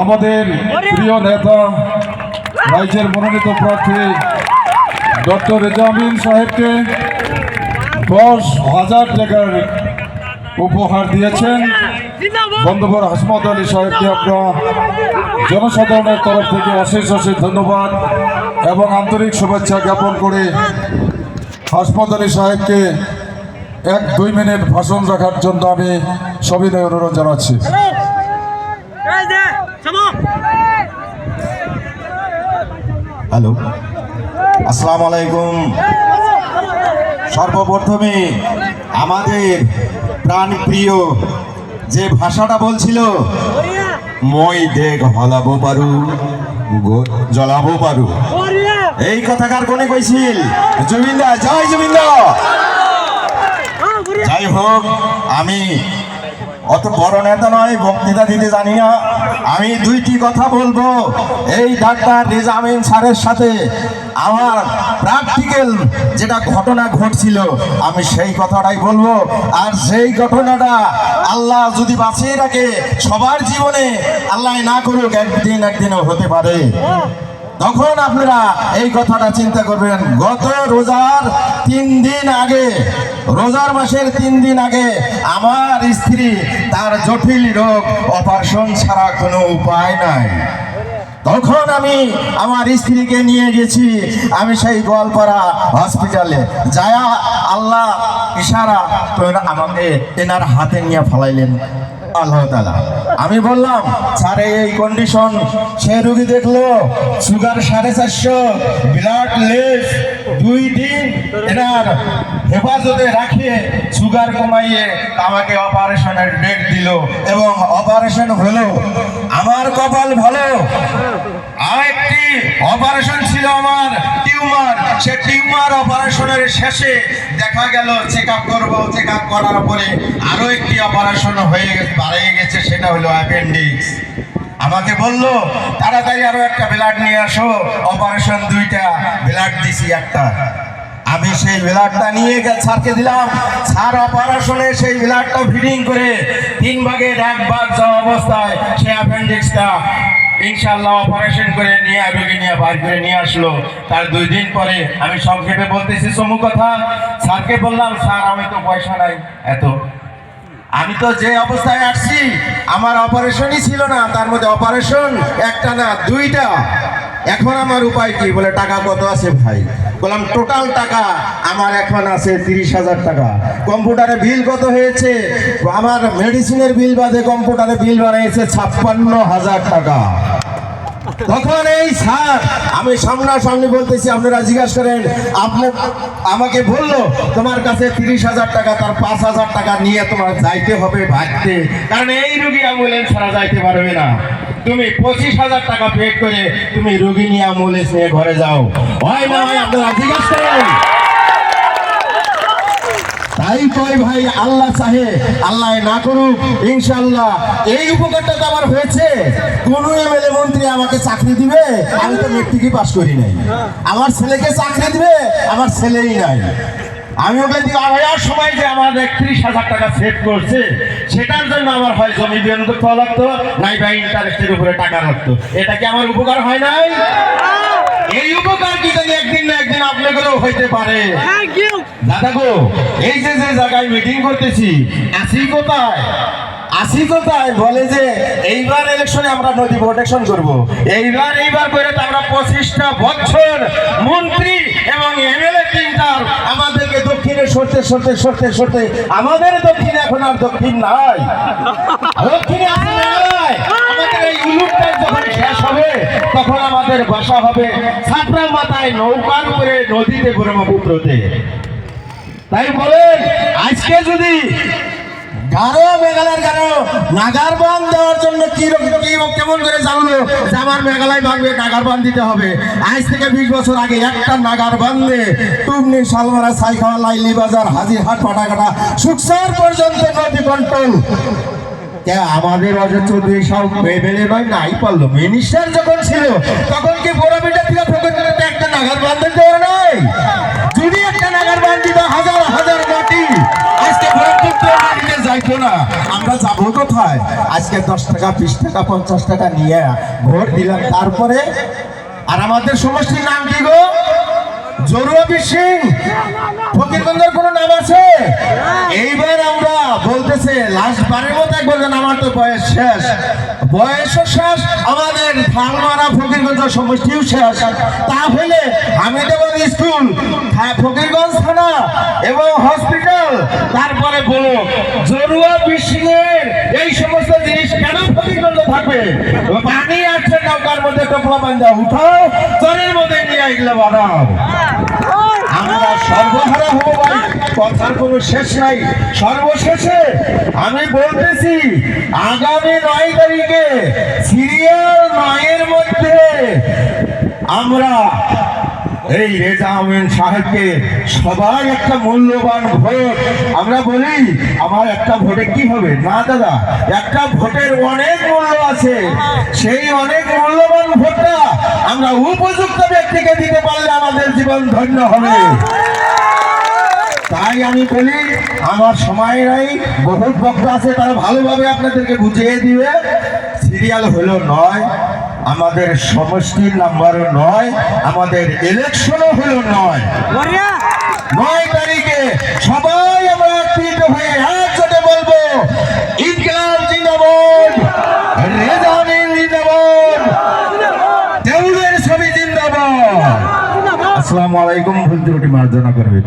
আমাদের প্রিয় নেতা রাজ্যের মনোনীত প্রার্থী ডক্টর রেজামিন সাহেবকে 10,000 টাকার উপহার দিয়েছেন। বন্ধুবর হাসমত আলী সাহেবকে আমরা জনসাধারণের তরফ থেকে অশেষ অশেষ ধন্যবাদ এবং আন্তরিক শুভেচ্ছা জ্ঞাপন করে হাসমত আলী সাহেবকে 1-2 মিনিট ভাষণ রাখার জন্য আমি সবিনয় অনুরোধ জানাচ্ছি। হ্যালো, আসসালামু আলাইকুম। সর্বপ্রথমে আমাদের প্রাণপ্রিয় যে ভাষাটা বলছিল, মই দেখ হলাবো পারু জ্বলাবো পারু, এই কথাকার কোনে কইছিল? জুবিনদা, জয় জুবিনদা। যাই হোক, আমি অত বড় নেতা নয়, বক্তৃতা দিতে জানি না। আমি 2টি কথা বলবো। এই ডাক্তার রেজামিন স্যারের সাথে আমার প্র্যাকটিক্যাল যেটা ঘটনা ঘটছিল, আমি সেই কথাটাই বলবো। আর সেই ঘটনাটা আল্লাহ যদি বাঁচিয়ে রাখে সবার জীবনে, আল্লাহ না করুক, একদিনও হতে পারে। তখন আপনারা এই কথাটা চিন্তা করবেন। গত রোজার 3 দিন আগে, রোজার মাসের 3 দিন আগে আমার স্ত্রী তার জটিল রোগ, অপারেশন ছাড়া কোনো উপায় নাই। তখন আমি আমার স্ত্রীকে নিয়ে গেছি আমি সেই গোয়ালপাড়া হসপিটালে। যায়া আল্লাহ ইশারা তো আমাকে এনার হাতে নিয়ে ফেলাইলেন আল্লাহ তাআলা। আমি বললাম, স্যার এই কন্ডিশন। সে রুগী দেখলো সুগার 450, ব্লাড লেস, 2 দিন এনার হেফাজতে রাখিয়ে সুগার কমাইয়ে আমাকে অপারেশনের ডেট দিল এবং অপারেশন হলো। আমার কপাল ভালো, আরেকটি অপারেশন ছিল আমার টিউমার। সে টিউমার অপারেশনের শেষে দেখা গেল চেক আপ করবো, চেক আপ করার পরে আরো একটি অপারেশন হয়ে বাড়িয়ে গেছে, সেটা হলো অ্যাপেন্ডিক্স। আমাকে বললো তাড়াতাড়ি আরো একটা ব্লাড নিয়ে আসো। অপারেশন 2টা, ব্লাড দিছি একটা। আমি সেই ব্লাডটা নিয়ে স্যারকে দিলাম। স্যার অপারেশনে সেই ব্লাডটা ফিডিং করে 3 ভাগের 1 ভাগ যাওয়া অবস্থায় সেই অ্যাপেন্ডিক্সটা ইনশাআল্লাহ অপারেশন করে নিয়ে রোগী নিয়ে বার করে নিয়ে আসলো। তার 2 দিন পরে আমি সংক্ষেপে বলতেছি সমূহ কথা, স্যারকে বললাম, স্যার আমি তো পয়সা নাই এত, আমি তো যে অবস্থায় আসছি আমার অপারেশনই ছিল না, তার মধ্যে অপারেশন একটা না 2টা। এখন আমার উপায় কি? বলে টাকা কত আছে ভাই? বললাম টোটাল টাকা আমার এখন আছে 30,000 টাকা। কম্পিউটারে বিল কত হয়েছে? আমার মেডিসিনের বিল বাদে কম্পিউটারে বিল বানিয়েছে 56,000 টাকা। তখন এই স্যার, আমি সামনাসামনি বলতেছি, আপনারা জিজ্ঞাসা করেন, আপনি আমাকে বললো তোমার কাছে 30,000 টাকা, তার 5,000 টাকা নিয়ে তোমার যাইতে হবে ভাগতে, কারণ এই রোগী অ্যাম্বুলেন্স ছাড়া যাইতে পারবে না। তুমি 25,000 টাকা পে করে তুমি রোগী নিয়ে অ্যাম্বুলেন্স নিয়ে ঘরে যাও। হয় না হয় আপনারা জিজ্ঞাসা করেন। তাই কয় ভাই, আল্লাহ চাহে, আল্লাহ না করুক, ইনশাআল্লাহ এই উপকারটা তো আমার হয়েছে। কোন এমএলএ মন্ত্রী আমাকে চাকরি দিবে? আমি তো মেট্রিকই পাস করি নাই। আমার ছেলেকে চাকরি দিবে? আমার ছেলেই নাই। আমি ওকে দিকে আড়াইয়ার সময় যে আমার 31,000 টাকা সেভ করছে, সেটার জন্য আমার হয় জমি বিয়ন করতে লাগতো, নাই বা ইন্টারেস্টের উপরে টাকা রাখতো। এটা কি আমার উপকার হয় নাই? এই উপকার কি জানি একদিন না একদিন আপনাদেরও হইতে পারে। দাদা গো, এই যে জায়গায় মিটিং করতেছি, আসি কোথায়? বলে যে এইবার ইলেকশনে আমরা নদী প্রোটেকশন করবো। এইবার করে তো আমরা 25টা বছর মন্ত্রী এবং এমএলএ 3টার আমাদেরকে দক্ষিণে সরতে আমাদের দক্ষিণে এখন আর দক্ষিণ নাই। দক্ষিণে আমাদের এই উলুকটা যখন শেষ হবে, তখন আমাদের বাসা হবে ছাত্রা মাথায় নৌকার উপরে নদীতে, ব্রহ্মপুত্রতে। তাই বলেন, আজকে যদি মেঘালয়ের নাগার বাঁধ দেওয়ার জন্য কেমন করে জানলো যে আমার মেঘালয় ভাঙবে, নাগার বাঁধ দিতে হবে। আজ থেকে 20 বছর আগে একটা নাগার বাঁধে টুমনি, শালমারা, সাইখাওয়া, লাইলি বাজার, হাজিরহাট, পাটাকাটা, সুকসার পর্যন্ত নদী কন্ট্রোল। আমাদের অজয় চৌধুরী সব মেয়ে নয়, নাই পারলো। মিনিস্টার যখন ছিল তখন কি বড়বিটা থেকে একটা নাগার বাঁধ দিতে পারে নাই? যদি একটা নাগার বাঁধ দিত, হাজার মাটি আজকে ব্রহ্মপুত্র মাটিতে যাইত থাকতো না, আমরা যাবো কোথায়? আজকে 10 টাকা 20 টাকা 50 টাকা নিয়ে ভোট দিলাম, তারপরে আর আমাদের সমষ্টির নাম কি গো? জরুয়া সিং। ফকিরগঞ্জের কোনো নাম আছে? এইবার আমরা বলতেছে লাস্ট বারের মতো একবার যেন, আমার তো বয়স শেষ, বয়সও শেষ, আমাদের ধানমারা ফকিরগঞ্জ সমষ্টিও শেষ। তাহলে হামিদাবাদ স্কুল, ফকিরগঞ্জ থানা এবং হসপিটাল, তারপরে বলো জরুয়া সিংয়ের এই সমস্ত জিনিস কেন ফকিরগঞ্জ থাকবে? পানি আছে নৌকার মধ্যে, টোপলা বান্ধা উঠাও, চরের মধ্যে নিয়ে এগুলো বানাও। আমরা সর্বহারা হবো ভাই, কথার কোনো শেষ নাই। সর্বশেষে আমি বলতেছি, আগামী 9 তারিখে সিরিয়াল 9-এর মধ্যে আমরা এই রেজা আমিন সাহেবকে সবাই একটা মূল্যবান ভোট, আমরা বলি আমার একটা ভোটে কি হবে না দাদা, একটা ভোটের অনেক মূল্য আছে, সেই অনেক মূল্যবান ভোটটা আমরা উপযুক্ত ব্যক্তিকে দিতে পারলে আমাদের জীবন ধন্য হবে। তাই আমি বলি, আমার সময় নাই, বহুত বক্তা আছে, তারা ভালোভাবে আপনাদেরকে বুঝিয়ে দিবে। সিরিয়াল হলো 9, আমাদের সমষ্টির নাম্বারও 9, আমাদের ইলেকশনও হলো 9। 9 তারিখে সবাই আমরা একত্রিত হয়ে একসাথে বলবো ইনকিলাব জিন্দাবাদ, রেজা আমিন জিন্দাবাদ, দেউলের ছবি জিন্দাবাদ। আসসালামু আলাইকুম। ভুল ত্রুটি মার্জনা করবেন।